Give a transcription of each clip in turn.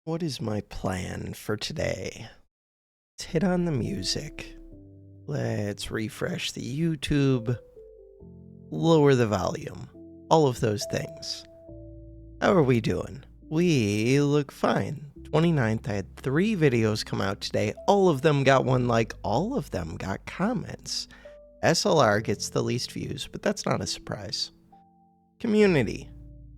What is my plan for today? Let's hit on the music. Let's refresh the YouTube. Lower the volume. All of those things. How are we doing? We look fine. 29th, I had 3 videos come out today. All of them got 1 like. All of them got comments. SLR gets the least views, but that's not a surprise. Community.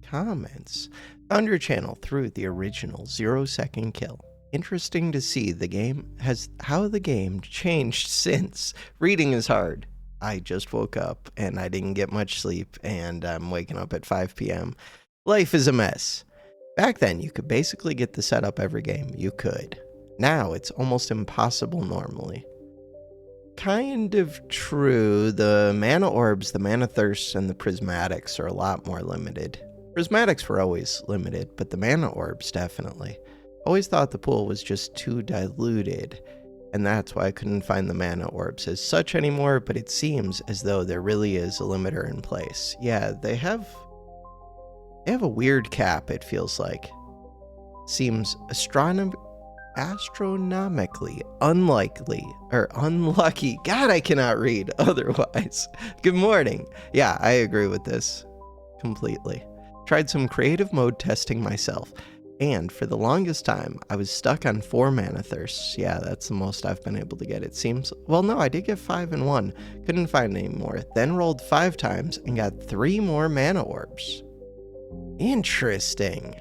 Comments. Found your channel through the original 0-second kill. Interesting to see how the game changed since. Reading is hard. I just woke up and I didn't get much sleep and I'm waking up at 5 p.m. Life is a mess. Back then you could basically get the setup every game. You could. Now it's almost impossible normally. Kind of true. The mana orbs, the mana thirsts, and the prismatics are a lot more limited. Prismatics were always limited, but the mana orbs definitely. Always thought the pool was just too diluted, and that's why I couldn't find the mana orbs as such anymore, but it seems as though there really is a limiter in place. Yeah, they have a weird cap, it feels like. Seems astronomically unlikely, or unlucky. God, I cannot read otherwise. Good morning. Yeah, I agree with this completely. Tried some creative mode testing myself, and for the longest time, I was stuck on 4 mana thirsts. Yeah, that's the most I've been able to get, it seems. Well, no, I did get 5 in 1. Couldn't find any more. Then rolled 5 times and got 3 more mana orbs. Interesting.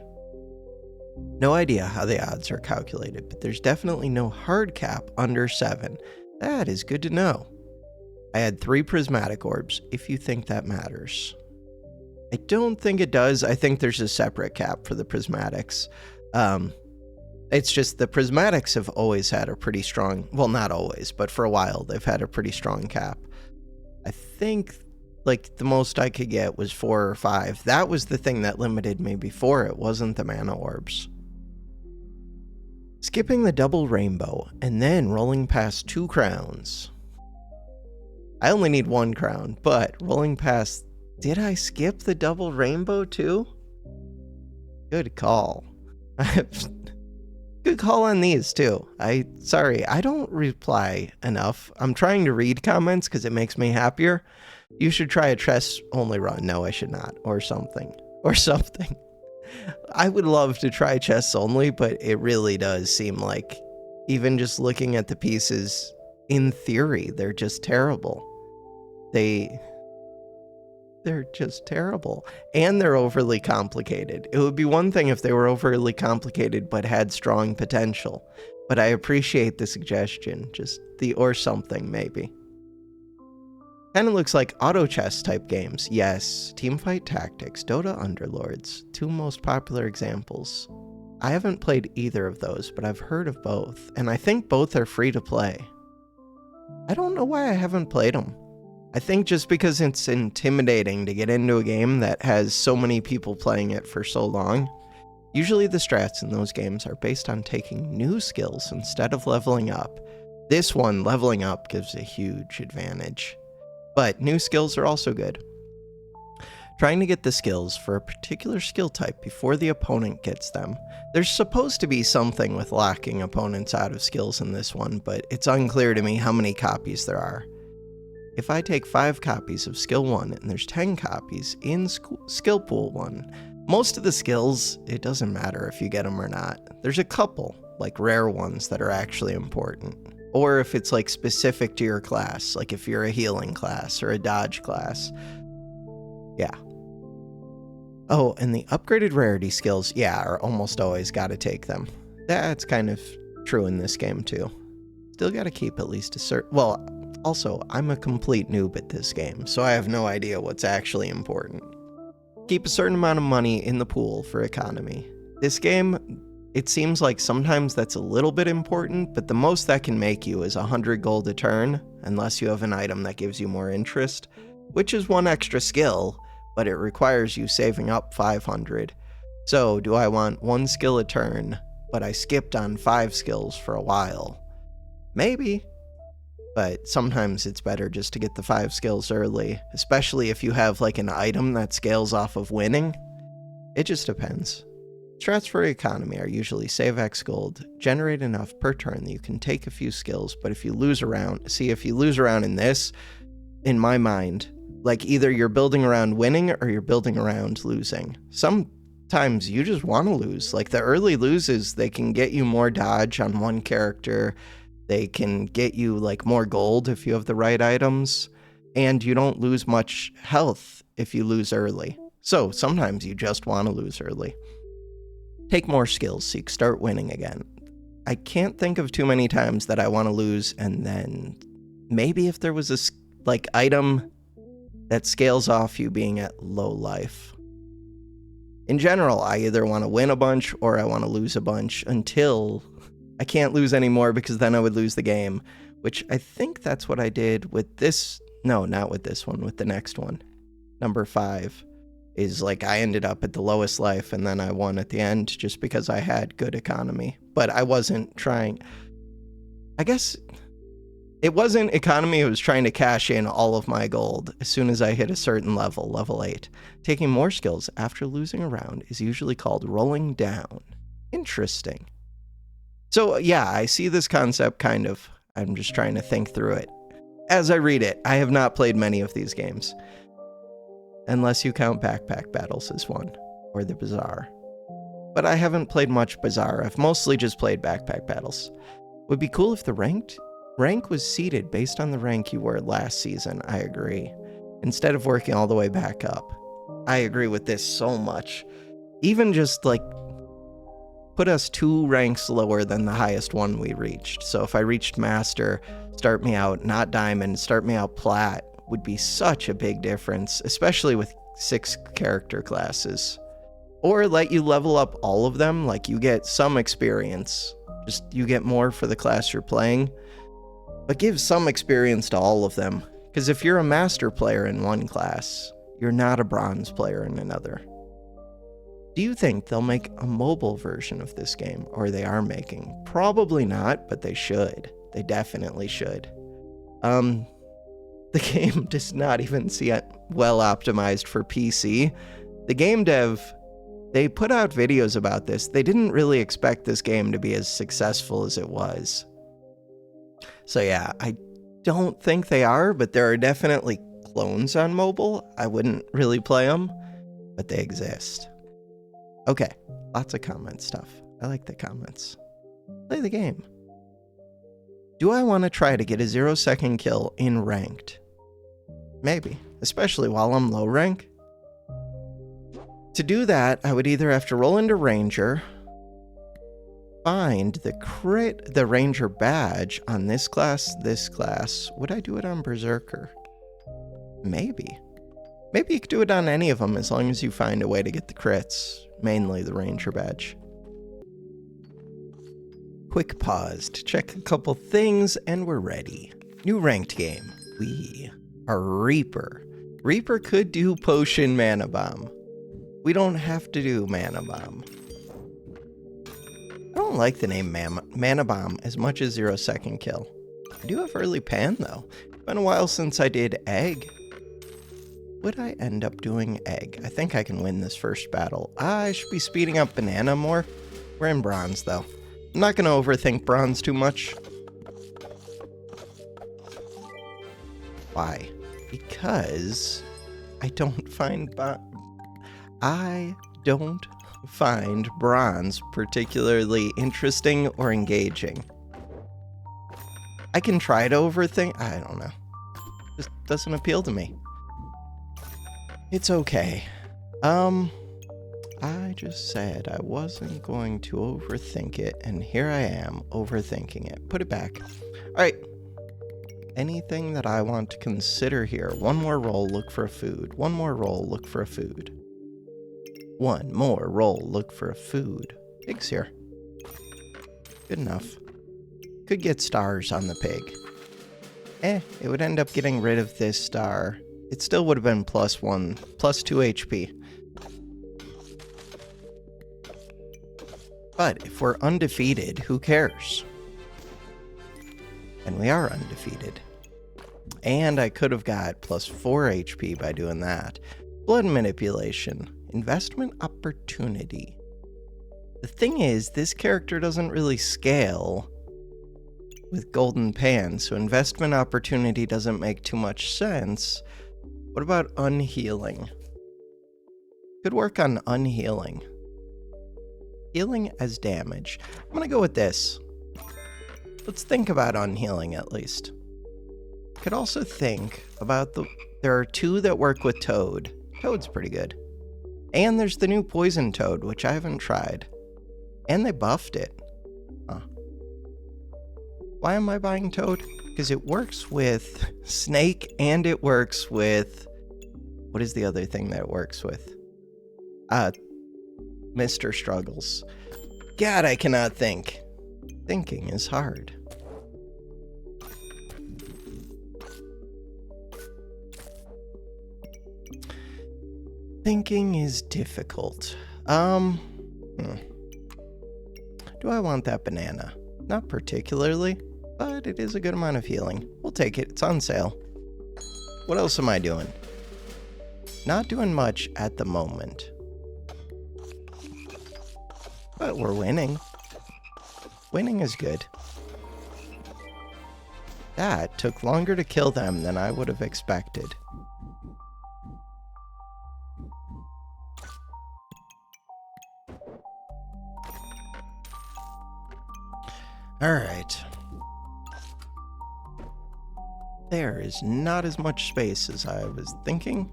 No idea how the odds are calculated, but there's definitely no hard cap under 7. That is good to know. I had 3 prismatic orbs, if you think that matters. I don't think it does. I think there's a separate cap for the prismatics. It's just the prismatics have always had a pretty strong, well, not always, but for a while they've had a pretty strong cap. I think like the most I could get was 4 or 5. That was the thing that limited me before. It wasn't the mana orbs. Skipping the double rainbow and then rolling past 2 crowns. I only need 1 crown, but rolling past... Did I skip the double rainbow too? Good call. Good call on these too. Sorry, I don't reply enough. I'm trying to read comments because it makes me happier. You should try a chess only run. No, I should not. Or something. Or something. I would love to try chess only, but it really does seem like even just looking at the pieces, in theory, they're just terrible. They're just terrible. And they're overly complicated. It would be one thing if they were overly complicated but had strong potential. But I appreciate the suggestion. Just the or something, maybe. Kind of looks like auto chess type games. Yes, Teamfight Tactics, Dota Underlords, 2 most popular examples. I haven't played either of those, but I've heard of both. And I think both are free to play. I don't know why I haven't played them. I think just because it's intimidating to get into a game that has so many people playing it for so long. Usually the strats in those games are based on taking new skills instead of leveling up. This one, leveling up, gives a huge advantage. But new skills are also good. Trying to get the skills for a particular skill type before the opponent gets them. There's supposed to be something with locking opponents out of skills in this one, but it's unclear to me how many copies there are. If I take 5 copies of skill 1 and there's 10 copies in skill pool 1, most of the skills, it doesn't matter if you get them or not. There's a couple, like rare ones, that are actually important. Or if it's like specific to your class, like if you're a healing class or a dodge class. Yeah. Oh, and the upgraded rarity skills, yeah, are almost always gotta take them. That's kind of true in this game too. Still gotta keep at least a certain... Well, also, I'm a complete noob at this game, so I have no idea what's actually important. Keep a certain amount of money in the pool for economy. This game, it seems like sometimes that's a little bit important, but the most that can make you is 100 gold a turn, unless you have an item that gives you more interest, which is 1 extra skill, but it requires you saving up 500. So, do I want 1 skill a turn, but I skipped on 5 skills for a while? Maybe. But sometimes it's better just to get the 5 skills early, especially if you have like an item that scales off of winning. It just depends. Strats for economy are usually save X gold, generate enough per turn that you can take a few skills, but if you lose around in this, in my mind, like either you're building around winning or you're building around losing. Sometimes you just want to lose. Like the early loses, they can get you more dodge on one character. They can get you like more gold if you have the right items, and you don't lose much health if you lose early. So sometimes you just want to lose early. Take more skills so you can start winning again. I can't think of too many times that I want to lose, and then maybe if there was a like item that scales off you being at low life. In general, I either want to win a bunch or I want to lose a bunch until I can't lose anymore, because then I would lose the game, which I think that's what I did with this. No, not with this one, with the next one. Number 5 is like I ended up at the lowest life and then I won at the end just because I had good economy. But I wasn't trying. I guess it wasn't economy. It was trying to cash in all of my gold as soon as I hit a certain level, level 8. Taking more skills after losing a round is usually called rolling down. Interesting. So yeah, I see this concept kind of. I'm just trying to think through it. As I read it, I have not played many of these games. Unless you count Backpack Battles as one, or the Bazaar. But I haven't played much Bazaar. I've mostly just played Backpack Battles. Would be cool if the rank was seeded based on the rank you were last season, I agree. Instead of working all the way back up. I agree with this so much. Even just like put us 2 ranks lower than the highest one we reached. So if I reached Master, start me out not Diamond, start me out Plat, would be such a big difference, especially with 6 character classes. Or let you level up all of them, like you get some experience, just you get more for the class you're playing, but give some experience to all of them, because if you're a master player in one class, you're not a bronze player in another. Do you think they'll make a mobile version of this game, or they are making? Probably not, but they should. They definitely should. The game does not even seem well optimized for PC. The game dev, they put out videos about this. They didn't really expect this game to be as successful as it was. So yeah, I don't think they are, but there are definitely clones on mobile. I wouldn't really play them, but they exist. Okay, lots of comment stuff. I like the comments. Play the game. Do I want to try to get a 0-second kill in ranked? Maybe, especially while I'm low rank. To do that, I would either have to roll into Ranger, find the Ranger badge on this class. Would I do it on Berserker? Maybe. Maybe you could do it on any of them as long as you find a way to get the crits, mainly the Ranger badge. Quick pause to check a couple things and we're ready. New ranked game. We are Reaper. Reaper could do Potion Mana Bomb. We don't have to do Mana Bomb. I don't like the name Mana Bomb as much as 0-second kill. I do have early pan though. It's been a while since I did Egg. Would I end up doing Egg? I think I can win this first battle. I should be speeding up Banana more. We're in Bronze though. I'm not going to overthink Bronze too much. Why? Because I don't find Bronze particularly interesting or engaging. I can try to overthink. I don't know. Just doesn't appeal to me. It's okay. I just said I wasn't going to overthink it, and here I am overthinking it. Put it back. All right. Anything that I want to consider here. One more roll, look for a food. One more roll, look for a food. One more roll, look for a food. Pig's here. Good enough. Could get stars on the pig. It would end up getting rid of this star. It still would have been +2 HP. But if we're undefeated, who cares? And we are undefeated. And I could have got +4 HP by doing that. Blood manipulation. Investment opportunity. The thing is, this character doesn't really scale with golden pan, so investment opportunity doesn't make too much sense. What about unhealing? Could work on unhealing. Healing as damage. I'm gonna go with this. Let's think about unhealing at least. Could also think about there are two that work with Toad. Toad's pretty good. And there's the new Poison Toad, which I haven't tried. And they buffed it. Huh. Why am I buying Toad? Because it works with Snake and it works with... What is the other thing that it works with? Mr. Struggles. God, I cannot think. Thinking is hard. Thinking is difficult. Do I want that banana? Not particularly, but it is a good amount of healing. We'll take it. It's on sale. What else am I doing? Not doing much at the moment. But we're winning. Winning is good. That took longer to kill them than I would have expected. Alright. There is not as much space as I was thinking.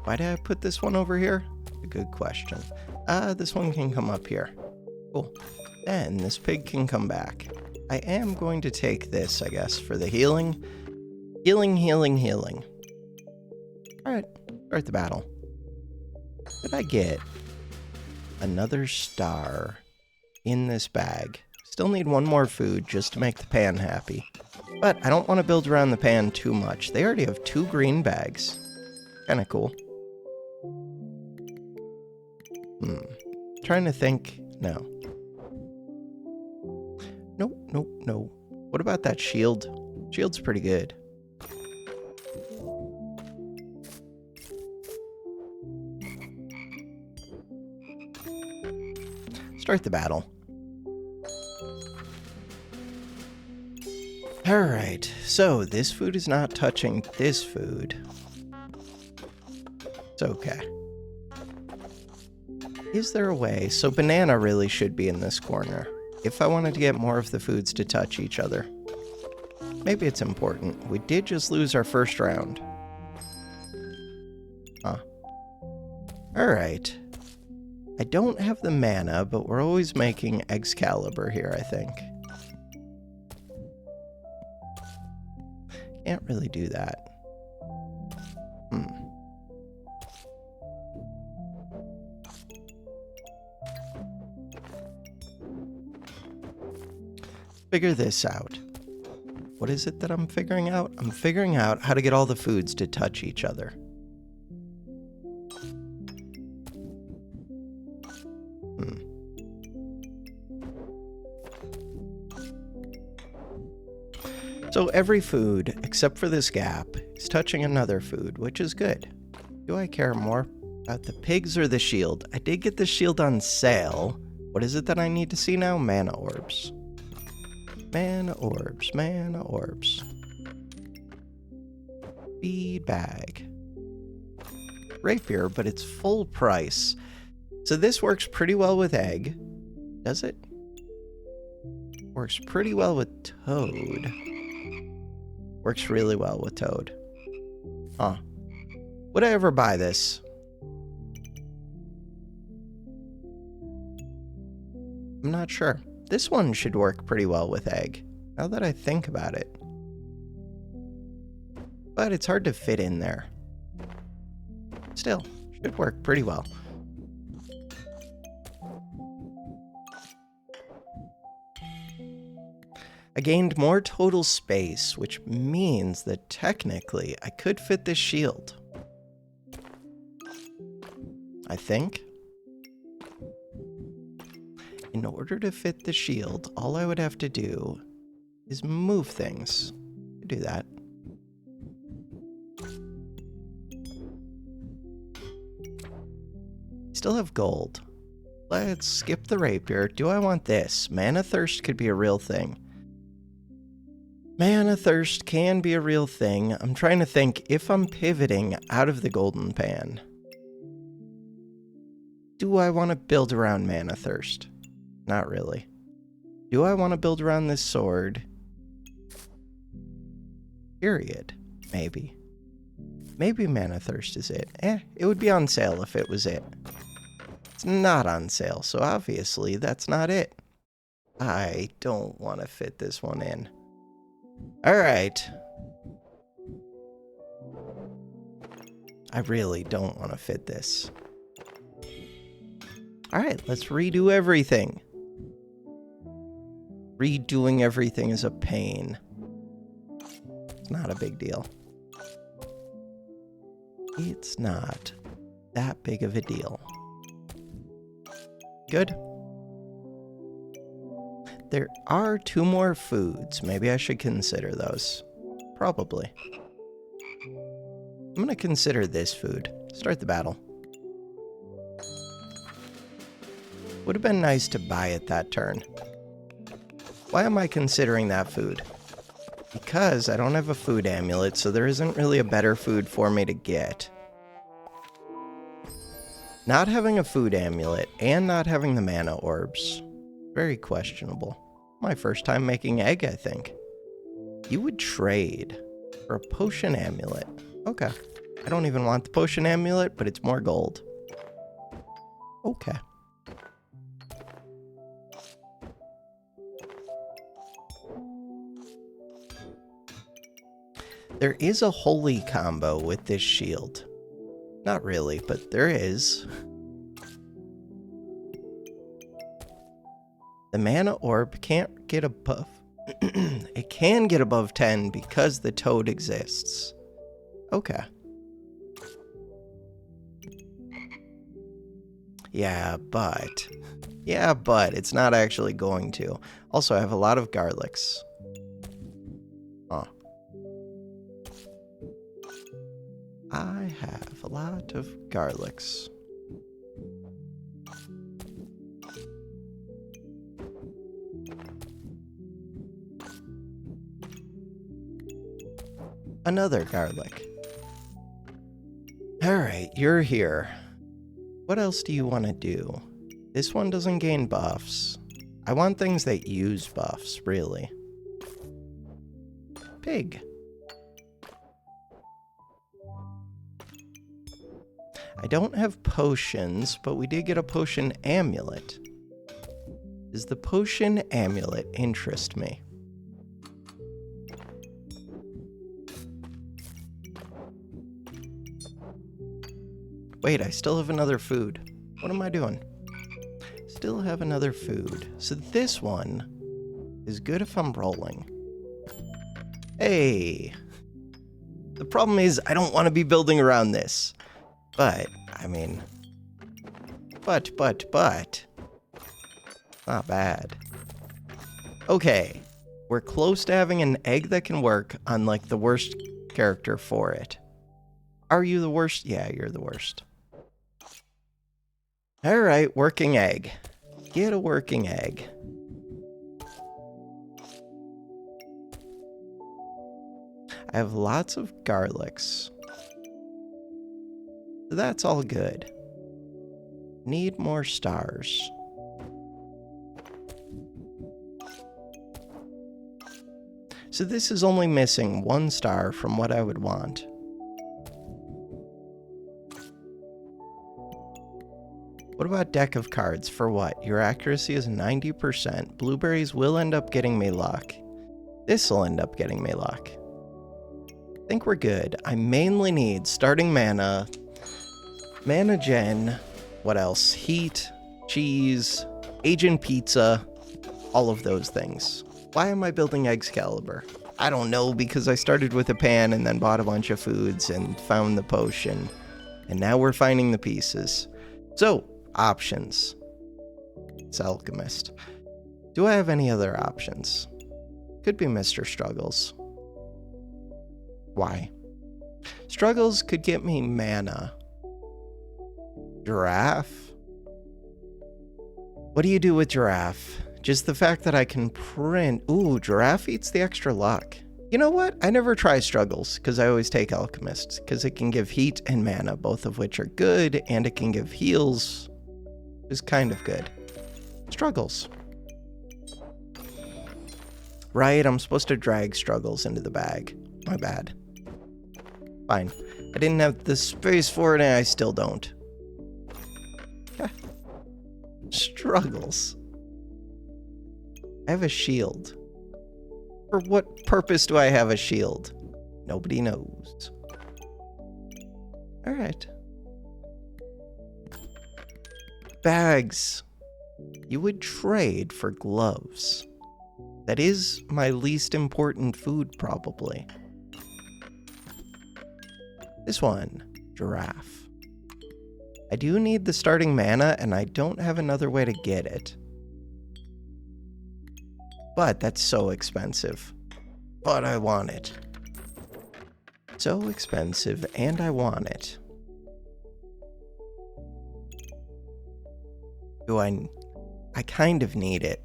Why did I put this one over here? A good question. This one can come up here. Cool. And this pig can come back. I am going to take this, I guess, for the healing. Healing, healing, healing. Alright, start the battle. Did I get another star in this bag? Still need one more food just to make the pan happy. But I don't want to build around the pan too much. They already have 2 green bags. Kinda cool. Trying to think. No. Nope, nope, no. What about that shield? Shield's pretty good. Start the battle. Alright, so this food is not touching this food. It's okay. Is there a way? So banana really should be in this corner. If I wanted to get more of the foods to touch each other. Maybe it's important. We did just lose our first round. Huh. Alright. I don't have the mana, but we're always making Excalibur here, I think. Can't really do that. Figure this out. What is it that I'm figuring out? I'm figuring out how to get all the foods to touch each other. So every food, except for this gap, is touching another food, which is good. Do I care more about the pigs or the shield? I did get the shield on sale. What is it that I need to see now? Mana orbs. Mana orbs, mana orbs. Feed bag. Rapier, but it's full price. So this works pretty well with egg. Does it? Works pretty well with toad. Works really well with toad. Huh. Would I ever buy this? I'm not sure. This one should work pretty well with egg, now that I think about it. But it's hard to fit in there. Still, should work pretty well. I gained more total space, which means that technically I could fit this shield. I think. In order to fit the shield, all I would have to do is move things. Do that. Still have gold. Let's skip the rapier. Do I want this? Mana thirst could be a real thing. Mana thirst can be a real thing. I'm trying to think if I'm pivoting out of the golden pan. Do I want to build around mana thirst? Not really. Do I want to build around this sword? Period. Maybe. Maybe mana thirst is it. It would be on sale if it was it. It's not on sale, so obviously that's not it. I don't want to fit this one in. Alright. I really don't want to fit this. Alright, let's redo everything. Redoing everything is a pain. It's not a big deal. It's not that big of a deal. Good. There are 2 more foods. Maybe I should consider those. Probably. I'm gonna consider this food. Start the battle. Would have been nice to buy it that turn. Why am I considering that food? Because I don't have a food amulet, so there isn't really a better food for me to get. Not having a food amulet and not having the mana orbs. Very questionable. My first time making egg, I think. You would trade for a potion amulet. Okay. I don't even want the potion amulet, but it's more gold. Okay. There is a holy combo with this shield. Not really, but there is. The mana orb can't get above... It can get above 10 because the toad exists. Okay. Yeah, but it's not actually going to. Also, I have a lot of garlics. Huh. I have a lot of garlics. Another garlic. Alright, you're here. What else do you want to do? This one doesn't gain buffs. I want things that use buffs, really. Pig. I don't have potions, but we did get a potion amulet. Does the potion amulet interest me? Wait, I still have another food. What am I doing? Still have another food. So this one is good if I'm rolling. Hey! The problem is I don't want to be building around this. But, I mean... But... Not bad. Okay. We're close to having an egg that can work on, like, the worst character for it. Are you the worst? Yeah, you're the worst. Alright, working egg. Get a working egg. I have lots of garlics. So that's all good. Need more stars. So this is only missing 1 star from what I would want. What about deck of cards? For what? Your accuracy is 90%. Blueberries will end up getting me luck. This will end up getting me luck. I think we're good. I mainly need starting mana, mana gen, what else? Heat, cheese, Agent Pizza, all of those things. Why am I building Excalibur? I don't know, because I started with a pan and then bought a bunch of foods and found the potion. And now we're finding the pieces. So, options. It's Alchemist. Do I have any other options? Could be Mr. Struggles. Why? Struggles could get me mana. Giraffe? What do you do with Giraffe? Just the fact that I can print... Ooh, Giraffe eats the extra luck. You know what? I never try Struggles, because I always take Alchemist, because it can give heat and mana, both of which are good, and it can give heals, which is kind of good. Struggles. Right, I'm supposed to drag Struggles into the bag. My bad. Fine. I didn't have the space for it, and I still don't. Struggles. I have a shield. For what purpose do I have a shield? Nobody knows. Alright. Bags. You would trade for gloves. That is my least important food, probably. This one. Giraffe. I do need the starting mana, and I don't have another way to get it. But that's so expensive. But I want it. So expensive, and I want it. I kind of need it.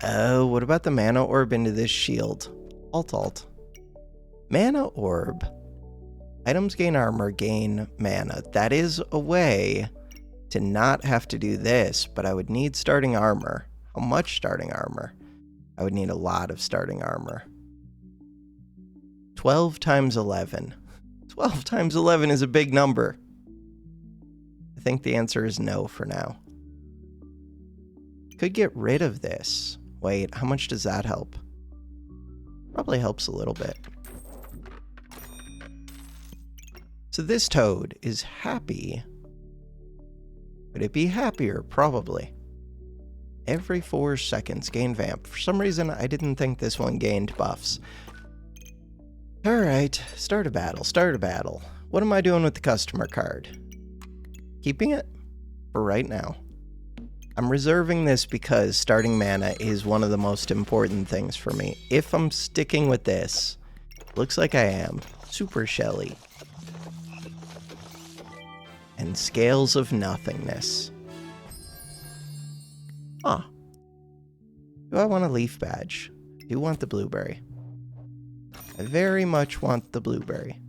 Oh, what about the mana orb into this shield? Alt. Mana orb. Items gain armor, gain mana. That is a way to not have to do this, but I would need starting armor. How much starting armor? I would need a lot of starting armor. 12 times 11. 12 times 11 is a big number. I think the answer is no for now. Could get rid of this. Wait, how much does that help? Probably helps a little bit. So this toad is happy. Would it be happier? Probably. Every 4 seconds, gain vamp. For some reason, I didn't think this one gained buffs. Alright, start a battle. What am I doing with the customer card? Keeping it? For right now. I'm reserving this because starting mana is one of the most important things for me. If I'm sticking with this, looks like I am. Super Shelly. And Scales of Nothingness. Huh. Do I want a leaf badge? I do want the blueberry. I very much want the blueberry.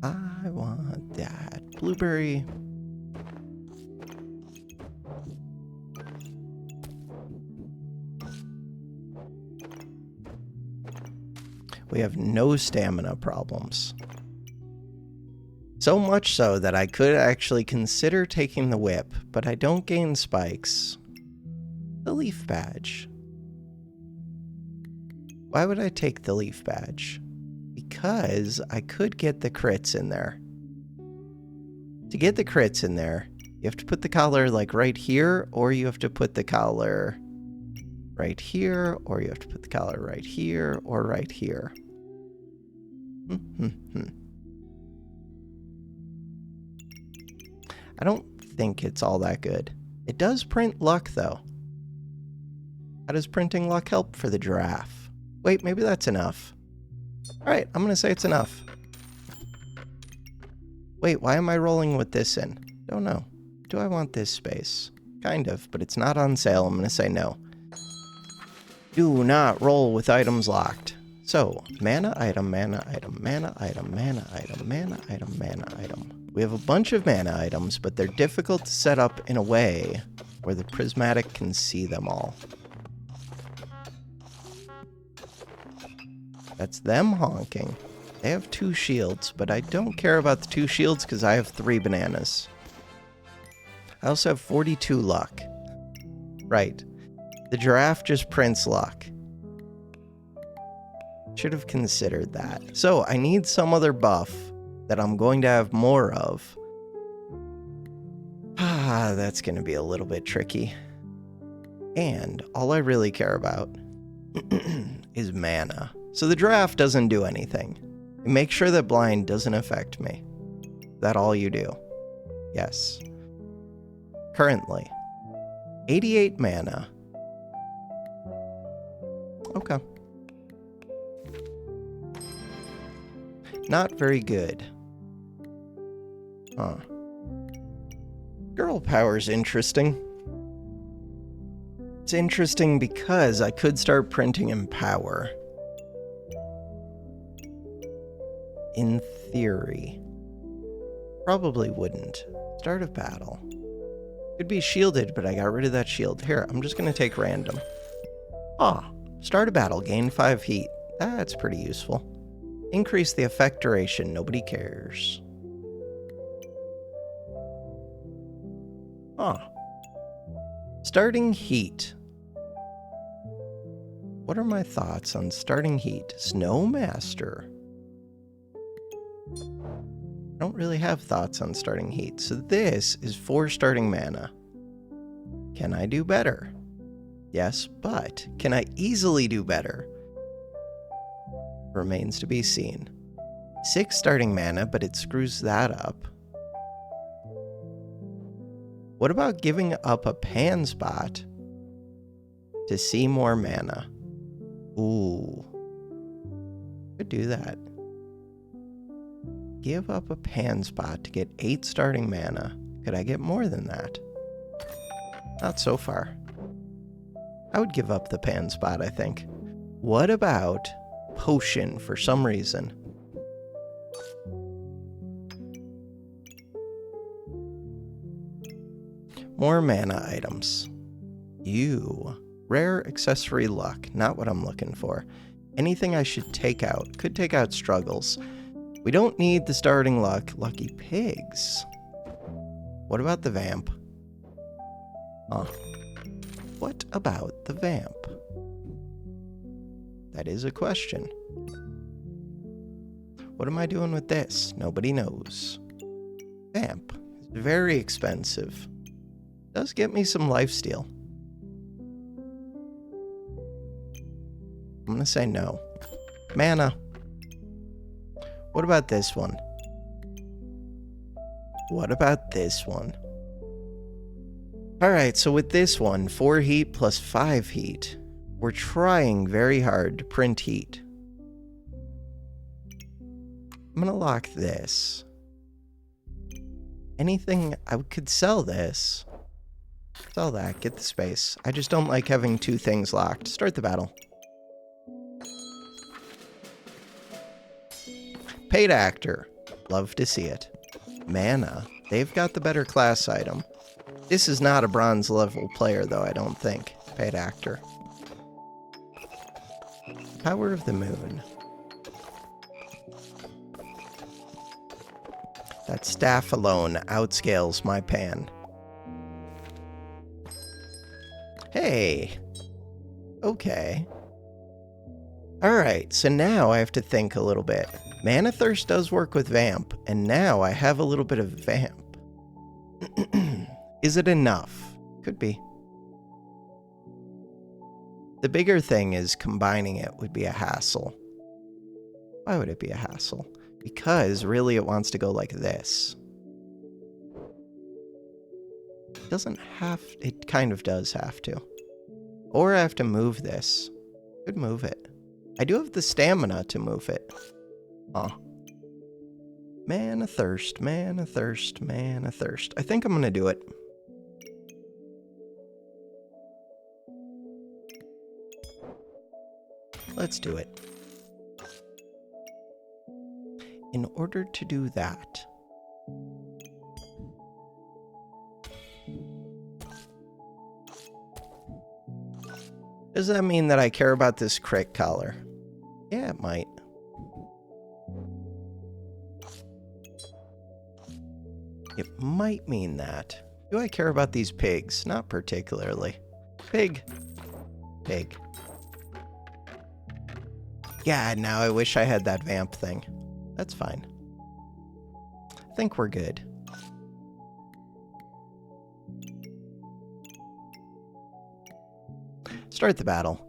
I want that blueberry. We have no stamina problems. So much so that I could actually consider taking the whip, but I don't gain spikes. The leaf badge. Why would I take the leaf badge? Because I could get the crits in there. To get the crits in there, you have to put the collar like right here, or you have to put the collar right here, or you have to put the collar right here, or right here. I don't think it's all that good. It does print luck, though. How does printing luck help for the giraffe? Wait, maybe that's enough. Alright, I'm gonna say it's enough. Wait, why am I rolling with this in? Don't know. Do I want this space? Kind of, but it's not on sale. I'm gonna say no. Do not roll with items locked. So, mana item, mana item, mana item, mana item, mana item, mana item. We have a bunch of mana items, but they're difficult to set up in a way where the prismatic can see them all. That's them honking. They have 2 shields, but I don't care about the 2 shields because I have 3 bananas. I also have 42 luck. Right. The giraffe just prints luck. Should have considered that. So I need some other buff that I'm going to have more of. That's going to be a little bit tricky. And all I really care about is mana. So the giraffe doesn't do anything. Make sure that blind doesn't affect me. Is that all you do? Yes. Currently, 88 mana. Okay. Not very good. Huh. Girl power's interesting. It's interesting because I could start printing in power. In theory. Probably wouldn't. Start of battle. Could be shielded, but I got rid of that shield. Here, I'm just going to take random. Ah, start of battle, gain 5 heat. That's pretty useful. Increase the effect duration, nobody cares. Huh. Starting heat. What are my thoughts on starting heat? Snowmaster. I don't really have thoughts on starting heat. So this is 4 starting mana. Can I do better? Yes, but can I easily do better? Remains to be seen. 6 starting mana, but it screws that up. What about giving up a pan spot to see more mana? Ooh. Could do that. Give up a pan spot to get 8 starting mana. Could I get more than that? Not so far. I would give up the pan spot, I think. What about potion for some reason? More mana items. Rare accessory luck. Not what I'm looking for. Anything I should take out. Could take out struggles. We don't need the starting luck. Lucky pigs. What about the vamp? Huh. What about the vamp? That is a question. What am I doing with this? Nobody knows. Vamp. It's very expensive. Does get me some lifesteal. I'm gonna say no. Mana. What about this one? What about this one? Alright, so with this one, 4 heat plus 5 heat. We're trying very hard to print heat. I'm gonna lock this. Anything, I could sell this. Sell that, get the space. I just don't like having 2 things locked. Start the battle. Paid actor. Love to see it. Mana. They've got the better class item. This is not a bronze level player, though, I don't think. Paid actor. Power of the moon. That staff alone outscales my pan. Hey. Okay. Alright, so now I have to think a little bit. Mana Thirst does work with Vamp, and now I have a little bit of Vamp. Is it enough? Could be. The bigger thing is combining it would be a hassle. Why would it be a hassle? Because really it wants to go like this. It doesn't have, it kind of does have to. Or I have to move this. Could move it. I do have the stamina to move it. Huh. Mana Thirst, Mana Thirst, Mana Thirst. I think I'm gonna do it. Let's do it. In order to do that, does that mean that I care about this crit collar? Yeah, it might. It might mean that. Do I care about these pigs? Not particularly. Pig. Pig. Yeah, now I wish I had that vamp thing. That's fine. I think we're good. Start the battle.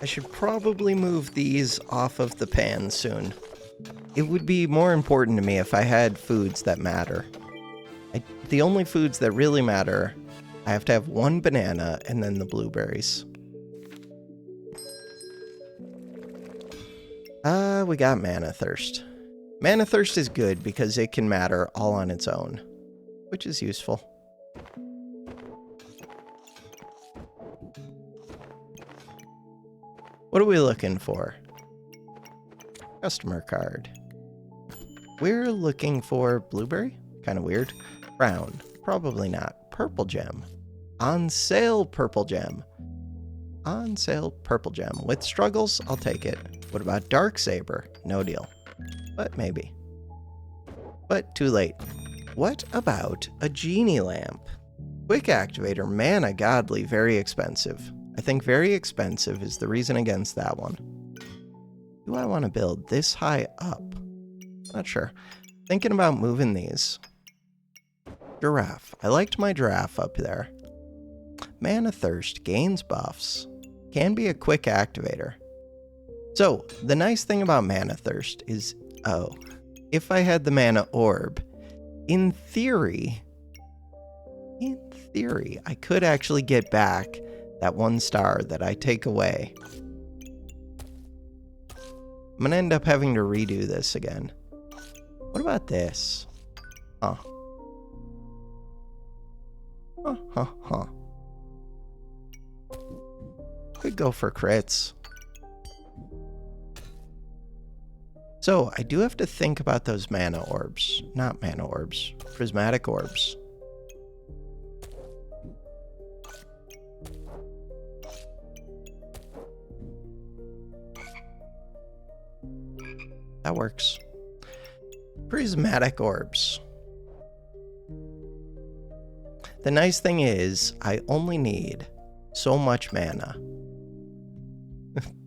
I should probably move these off of the pan soon. It would be more important to me if I had foods that matter. The only foods that really matter, I have to have 1 banana and then the blueberries. We got Mana Thirst. Mana Thirst is good because it can matter all on its own, which is useful. What are we looking for? Customer card. We're looking for blueberry? Kind of weird. Brown. Probably not. Purple gem. On sale purple gem. On sale purple gem. With struggles, I'll take it. What about dark saber? No deal. But maybe. But too late. What about a genie lamp? Quick activator, mana godly, very expensive. I think very expensive is the reason against that one. Do I want to build this high up? Not sure. Thinking about moving these. Giraffe. I liked my giraffe up there. Mana Thirst gains buffs. Can be a quick activator. So, the nice thing about Mana Thirst is, if I had the mana orb, in theory, I could actually get back that 1 star that I take away. I'm gonna end up having to redo this again. What about this? Huh. Could go for crits. So, I do have to think about those mana orbs. Not mana orbs. Prismatic orbs. That works. Prismatic orbs. The nice thing is, I only need so much mana.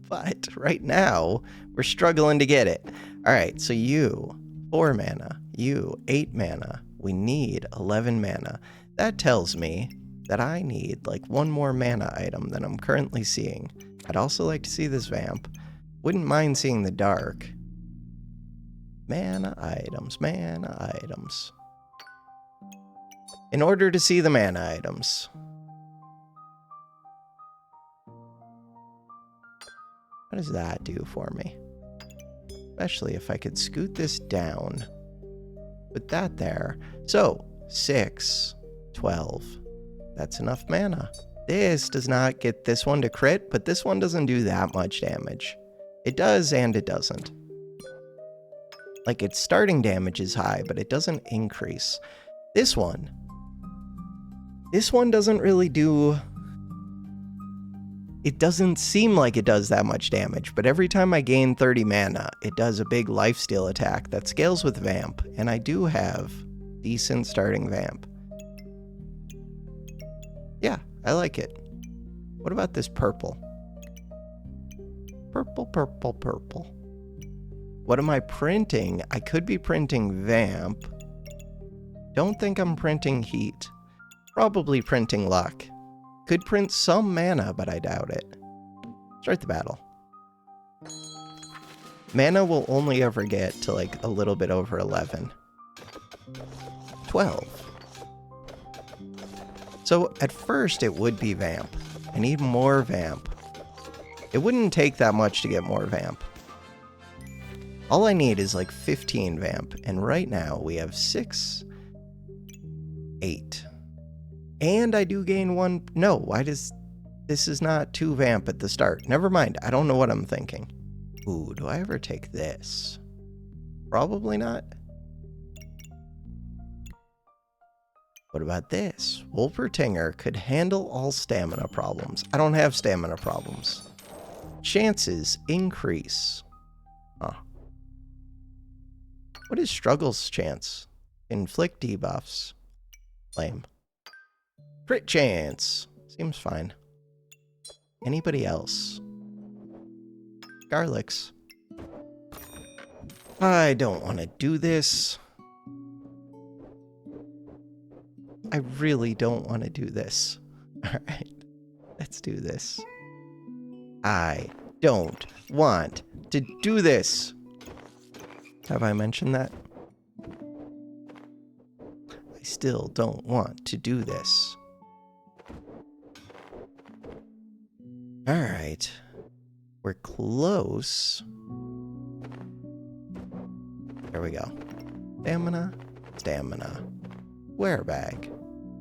But right now, we're struggling to get it. Alright, so you, 4 mana. You, 8 mana. We need 11 mana. That tells me that I need like 1 more mana item than I'm currently seeing. I'd also like to see this vamp. Wouldn't mind seeing the dark. Mana items, mana items. In order to see the mana items. What does that do for me? Especially if I could scoot this down. Put that there. So, 6, 12. That's enough mana. This does not get this one to crit, but this one doesn't do that much damage. It does and it doesn't. Like, its starting damage is high, but it doesn't increase. This one doesn't really do... It doesn't seem like it does that much damage, but every time I gain 30 mana, it does a big lifesteal attack that scales with Vamp, and I do have decent starting Vamp. Yeah, I like it. What about this purple? Purple, purple, purple. What am I printing? I could be printing Vamp. Don't think I'm printing Heat. Probably printing Luck. Could print some mana, but I doubt it. Start the battle. Mana will only ever get to like a little bit over 11. 12. So at first it would be Vamp. I need more Vamp. It wouldn't take that much to get more Vamp. All I need is like 15 Vamp, and right now we have 6, 8. And I do gain 1. No, why does... This is not 2 Vamp at the start. Never mind, I don't know what I'm thinking. Ooh, do I ever take this? Probably not. What about this? Wolpertinger could handle all stamina problems. I don't have stamina problems. Chances increase. Huh. What is Struggle's chance? Inflict debuffs. Lame. Crit chance. Seems fine. Anybody else? Garlics. I don't want to do this. I really don't want to do this. Alright. Let's do this. I don't want to do this. Have I mentioned that? I still don't want to do this. Alright. We're close. There we go. Stamina, stamina. Square bag.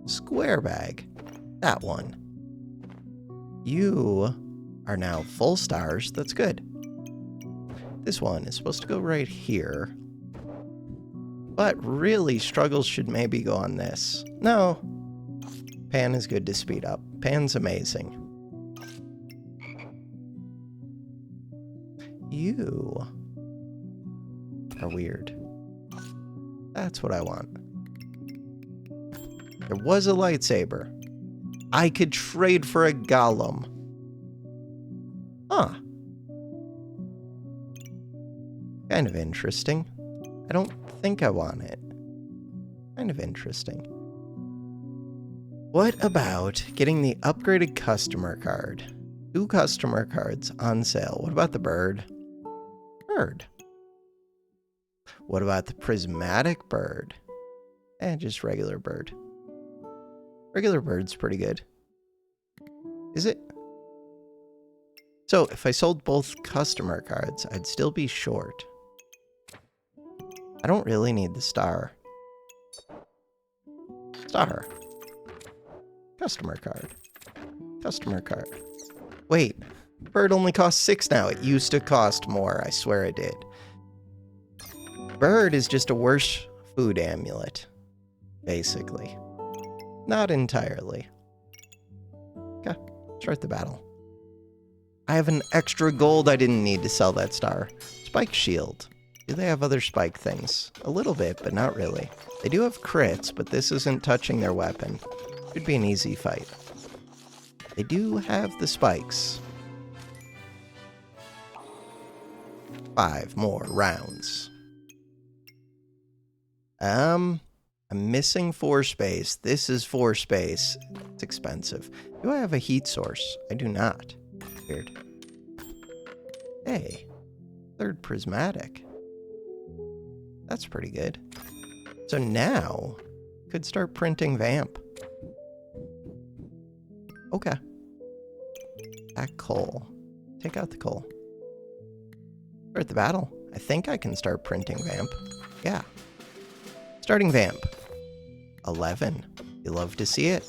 Square bag. That one. You are now full stars. That's good. This one is supposed to go right here. But really, struggles should maybe go on this. No. Pan is good to speed up. Pan's amazing. You are weird. That's what I want. There was a lightsaber. I could trade for a golem. Huh. Kind of interesting. I don't think I want it. Kind of interesting. What about getting the upgraded customer card? 2 customer cards on sale. What about the bird? Bird. What about the prismatic bird? Just regular bird. Regular bird's pretty good. Is it? So, if I sold both customer cards, I'd still be short. I don't really need the star. Star. Customer card. Customer card. Wait. Bird only costs 6 now. It used to cost more. I swear it did. Bird is just a worse food amulet. Basically. Not entirely. Okay. Start the battle. I have an extra gold. I didn't need to sell that star. Spike shield. Do they have other spike things? A little bit, but not really. They do have crits, but this isn't touching their weapon. Should be an easy fight. They do have the spikes. 5 more rounds. I'm missing 4 space. This is 4 space. It's expensive. Do I have a heat source? I do not. Weird. Hey. 3rd prismatic. That's pretty good. So now, could start printing vamp. Okay. That coal. Take out the coal. Start the battle. I think I can start printing vamp. Yeah. Starting vamp. 11. You love to see it.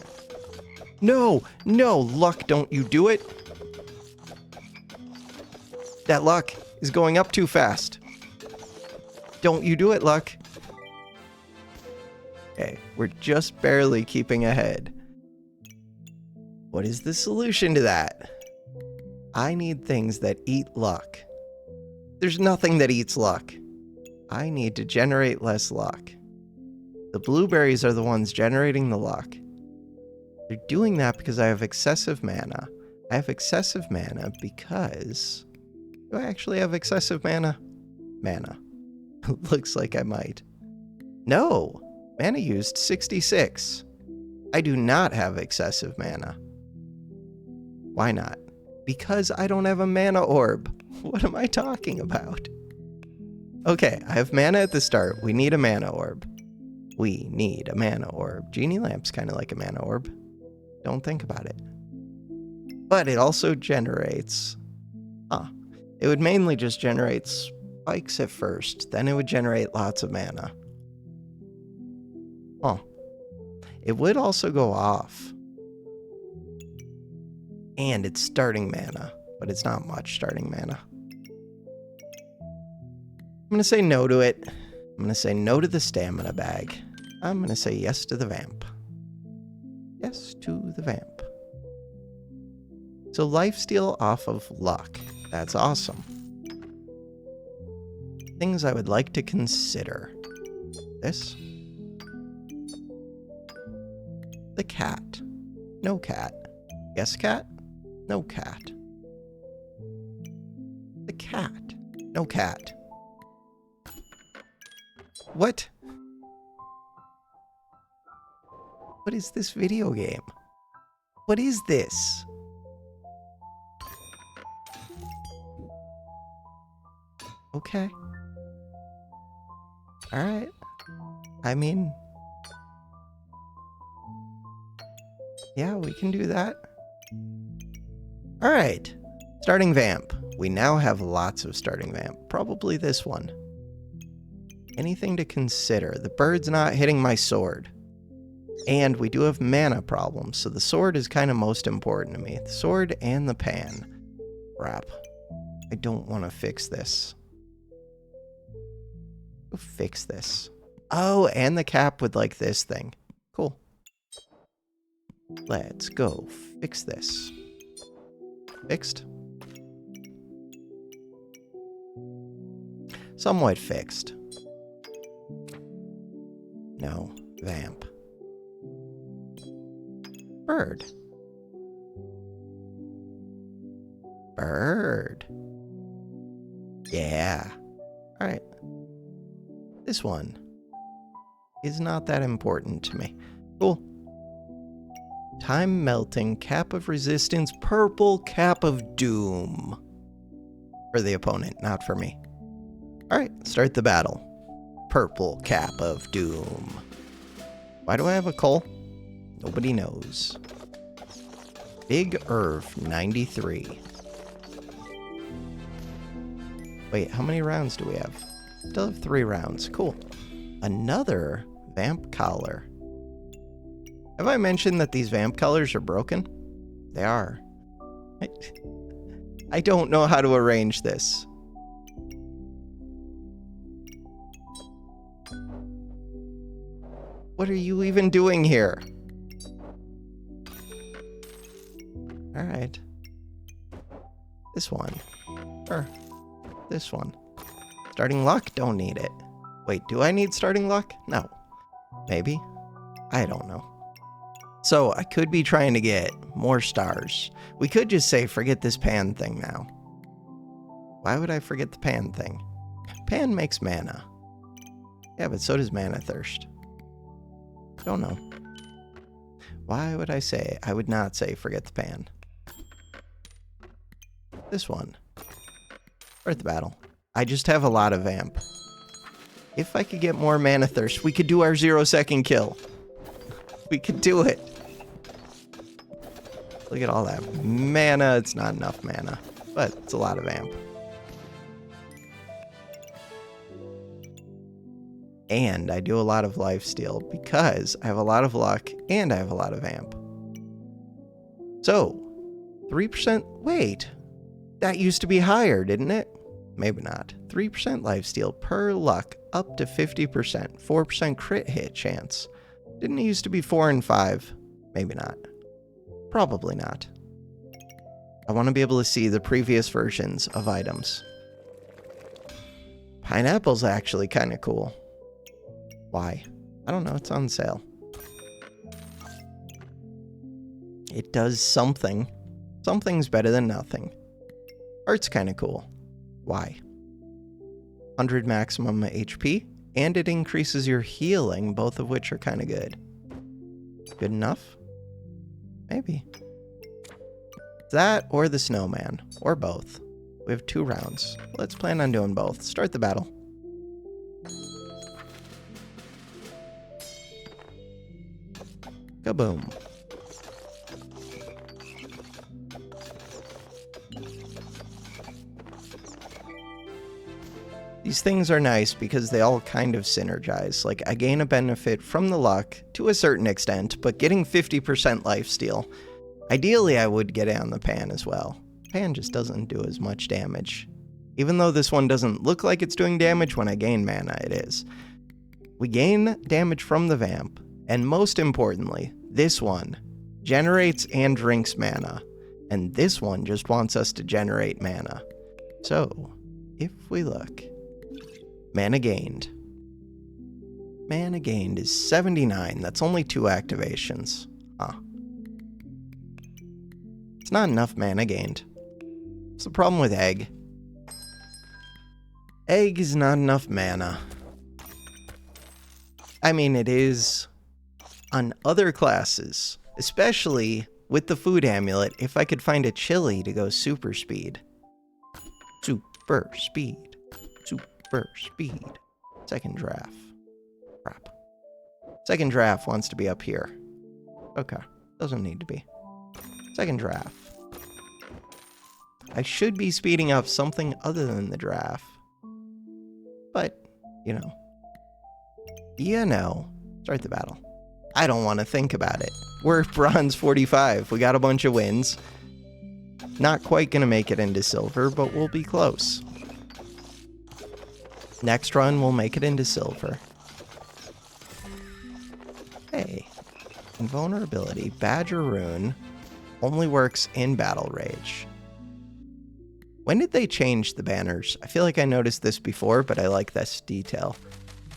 No! No! Luck, don't you do it! That luck is going up too fast. Don't you do it, luck. Okay, we're just barely keeping ahead. What is the solution to that? I need things that eat luck. There's nothing that eats luck. I need to generate less luck. The blueberries are the ones generating the luck. They're doing that because I have excessive mana. I have excessive mana because... Do I actually have excessive mana? Mana. Looks like I might. No! Mana used 66. I do not have excessive mana. Why not? Because I don't have a mana orb. What am I talking about? Okay, I have mana at the start. We need a mana orb. We need a mana orb. Genie Lamp's kind of like a mana orb. Don't think about it. But it also generates... It would mainly just generate spikes at first. Then it would generate lots of mana. It would also go off. And it's starting mana. But it's not much starting mana. I'm going to say no to it. I'm going to say no to the stamina bag. I'm going to say yes to the vamp. Yes to the vamp. So lifesteal off of luck. That's awesome. Things I would like to consider. This. The cat. No cat. Yes, cat? No cat. The cat. No cat. What? What is this video game? What is this? Okay. Alright. I mean... Yeah, we can do that. Alright. Starting vamp. We now have lots of starting vamp. Probably this one. Anything to consider. The bird's not hitting my sword. And we do have mana problems, so the sword is kind of most important to me. The sword and the pan. Crap. I don't want to fix this. Go fix this. Oh, and the cap with like this thing. Cool. Let's go fix this. Fixed? Somewhat fixed. No. Vamp. Bird. Bird. Yeah. Alright. This one is not that important to me. Cool. Time melting, cap of resistance, purple cap of doom. For the opponent, not for me. Alright, start the battle. Purple cap of doom. Why do I have a coal? Nobody knows. Big Irv 93. Wait, how many rounds do we have? Still have 3 rounds. Cool. Another vamp collar. Have I mentioned that these vamp collars are broken? They are. I don't know how to arrange this. What are you even doing here? Alright. This one. Or this one. Starting luck? Don't need it. Wait, do I need starting luck? No. Maybe. I don't know. So, I could be trying to get more stars. We could just say, forget this pan thing now. Why would I forget the pan thing? Pan makes mana. Yeah, but so does mana thirst. Don't know. Why would I say? I would not say forget the pan. This one. Start the battle. I just have a lot of vamp. If I could get more mana thirst, we could do our 0-second kill. We could do it. Look at all that mana. It's not enough mana, but it's a lot of vamp. And I do a lot of lifesteal because I have a lot of luck and I have a lot of vamp. So, 3%, wait, that used to be higher, didn't it? Maybe not. 3% lifesteal per luck up to 50%, 4% crit hit chance. Didn't it used to be 4 and 5? Maybe not. Probably not. I want to be able to see the previous versions of items. Pineapple's actually kind of cool. Why? I don't know, it's on sale. It does something. Something's better than nothing. Art's kind of cool. Why? 100 maximum HP, and it increases your healing, both of which are kind of good. Good enough? Maybe. That or the snowman, or both. We have 2 rounds. Let's plan on doing both. Start the battle. Kaboom. These things are nice because they all kind of synergize. Like, I gain a benefit from the luck to a certain extent, but getting 50% lifesteal. Ideally, I would get it on the pan as well. Pan just doesn't do as much damage. Even though this one doesn't look like it's doing damage when I gain mana, it is. We gain damage from the vamp, and most importantly, this one generates and drinks mana, and this one just wants us to generate mana. So, if we look, mana gained. Mana gained is 79. That's only 2 activations. Huh. It's not enough mana gained. What's the problem with egg? Egg is not enough mana. I mean, it is on other classes, especially with the food amulet, if I could find a chili to go super speed. Super speed. Super speed. Second draft. Crap. Second draft wants to be up here. Okay. Doesn't need to be. Second draft. I should be speeding up something other than the draft. But, you know, You know, start the battle. I don't want to think about it. We're bronze 45. We got a bunch of wins. Not quite going to make it into silver, but we'll be close. Next run, we'll make it into silver. Hey, invulnerability, Badger Rune, only works in Battle Rage. When did they change the banners? I feel like I noticed this before, but I like this detail.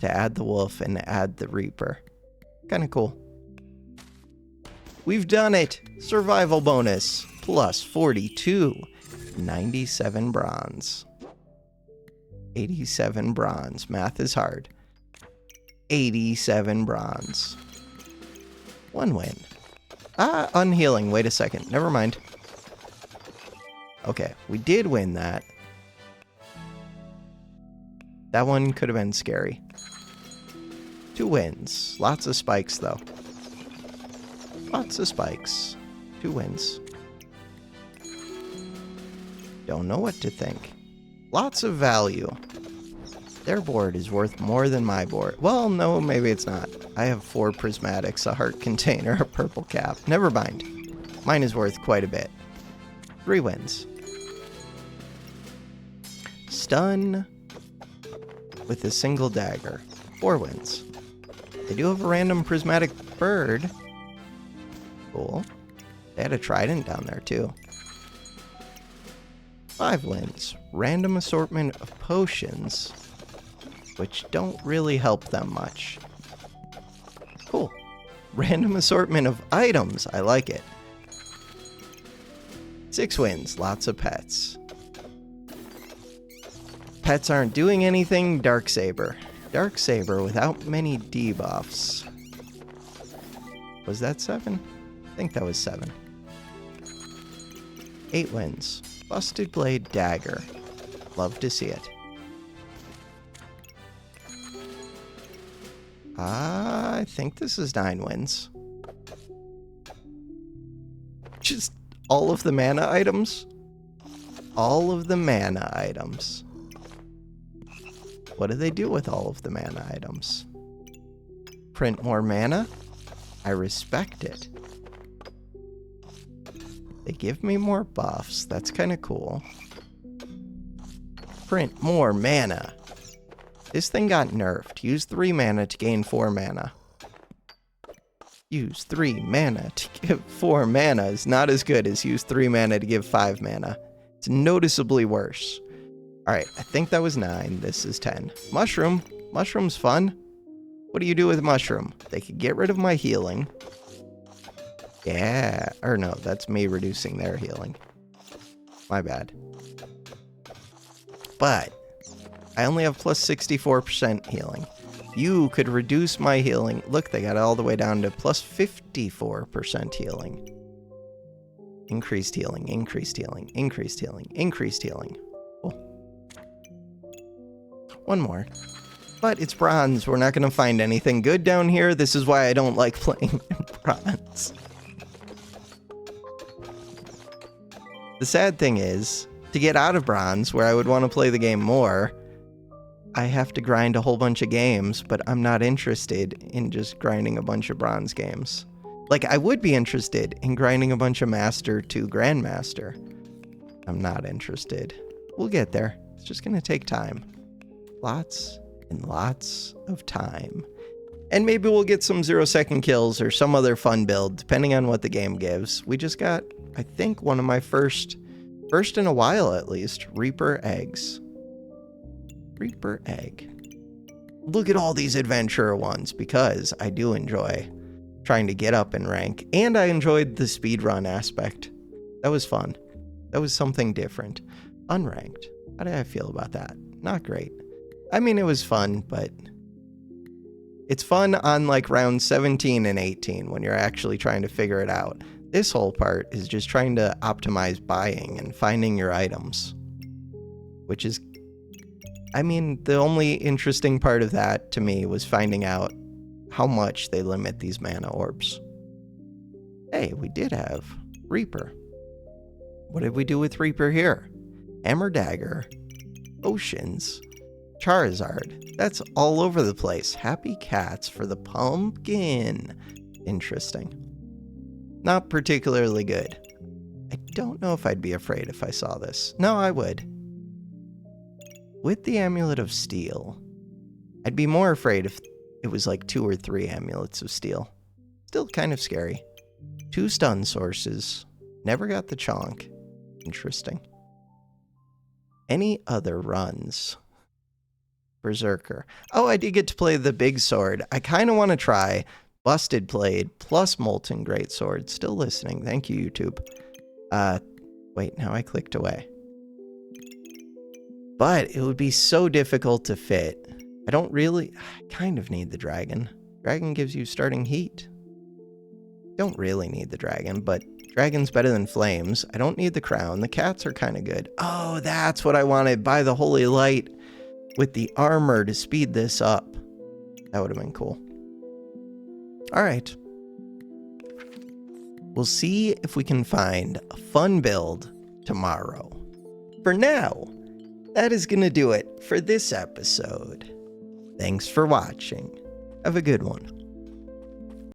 To add the wolf and add the reaper. Kind of cool. We've done it! Survival bonus, plus 42. 97 bronze. 87 bronze. Math is hard. 87 bronze. 1 win. Unhealing. Wait a second. Never mind. Okay, we did win that. That one could have been scary. 2 wins. Lots of spikes, though. Lots of spikes. 2 wins. Don't know what to think. Lots of value. Their board is worth more than my board. Well, no, maybe it's not. I have 4 prismatics, a heart container, a purple cap. Never mind. Mine is worth quite a bit. 3 wins. Stun with a single dagger. 4 wins. They do have a random prismatic bird. Cool. They had a trident down there, too. 5 wins. Random assortment of potions, which don't really help them much. Cool. Random assortment of items. I like it. 6 wins. Lots of pets. Pets aren't doing anything. Darksaber. Darksaber without many debuffs. Was that 7? I think that was 7. 8 wins. Busted Blade Dagger. Love to see it. I think this is 9 wins. Just all of the mana items? All of the mana items. What do they do with all of the mana items? Print more mana? I respect it. They give me more buffs. That's kind of cool. Print more mana. This thing got nerfed. Use 3 mana to gain 4 mana. Use 3 mana to give 4 mana is not as good as use 3 mana to give 5 mana. It's noticeably worse. Alright, I think that was 9. This is 10. Mushroom. Mushroom's fun. What do you do with mushroom? They could get rid of my healing. Yeah. Or no, that's me reducing their healing. My bad. But I only have plus 64% healing. You could reduce my healing. Look, they got it all the way down to plus 54% healing. Increased healing, increased healing, increased healing, increased healing. Cool. 1 more. But it's bronze. We're not going to find anything good down here. This is why I don't like playing in bronze. The sad thing is, to get out of bronze, where I would want to play the game more, I have to grind a whole bunch of games, but I'm not interested in just grinding a bunch of bronze games. Like, I would be interested in grinding a bunch of Master to Grandmaster. I'm not interested. We'll get there. It's just going to take time. Lots and lots of time. And maybe we'll get some 0-second kills or some other fun build, depending on what the game gives. We just got, I think, one of my first in a while at least, Reaper eggs. Reaper egg. Look at all these adventurer ones, because I do enjoy trying to get up in rank, and I enjoyed the speedrun aspect. That was fun. That was something different. Unranked. How did I feel about that? Not great. I mean, it was fun, but it's fun on like round 17 and 18 when you're actually trying to figure it out. This whole part is just trying to optimize buying and finding your items, which is, I mean, the only interesting part of that to me was finding out how much they limit these mana orbs. Hey, we did have Reaper. What did we do with Reaper here? Hammer Dagger, Oceans, Charizard. That's all over the place. Happy cats for the pumpkin. Interesting. Not particularly good. I don't know if I'd be afraid if I saw this. No, I would. With the Amulet of Steel, I'd be more afraid if it was like 2 or 3 Amulets of Steel. Still kind of scary. 2 stun sources. Never got the chonk. Interesting. Any other runs? Berserker. Oh, I did get to play the big sword. I kind of want to try Busted Blade plus Molten Greatsword. Still listening. Thank you, YouTube. Wait, now I clicked away. But it would be so difficult to fit. I kind of need the dragon. Dragon gives you starting heat. Don't really need the dragon, but dragon's better than flames. I don't need the crown. The cats are kind of good. Oh, that's what I wanted. Buy the holy light with the armor to speed this up. That would have been cool. All right. We'll see if we can find a fun build tomorrow. For now, that is going to do it for this episode. Thanks for watching. Have a good one.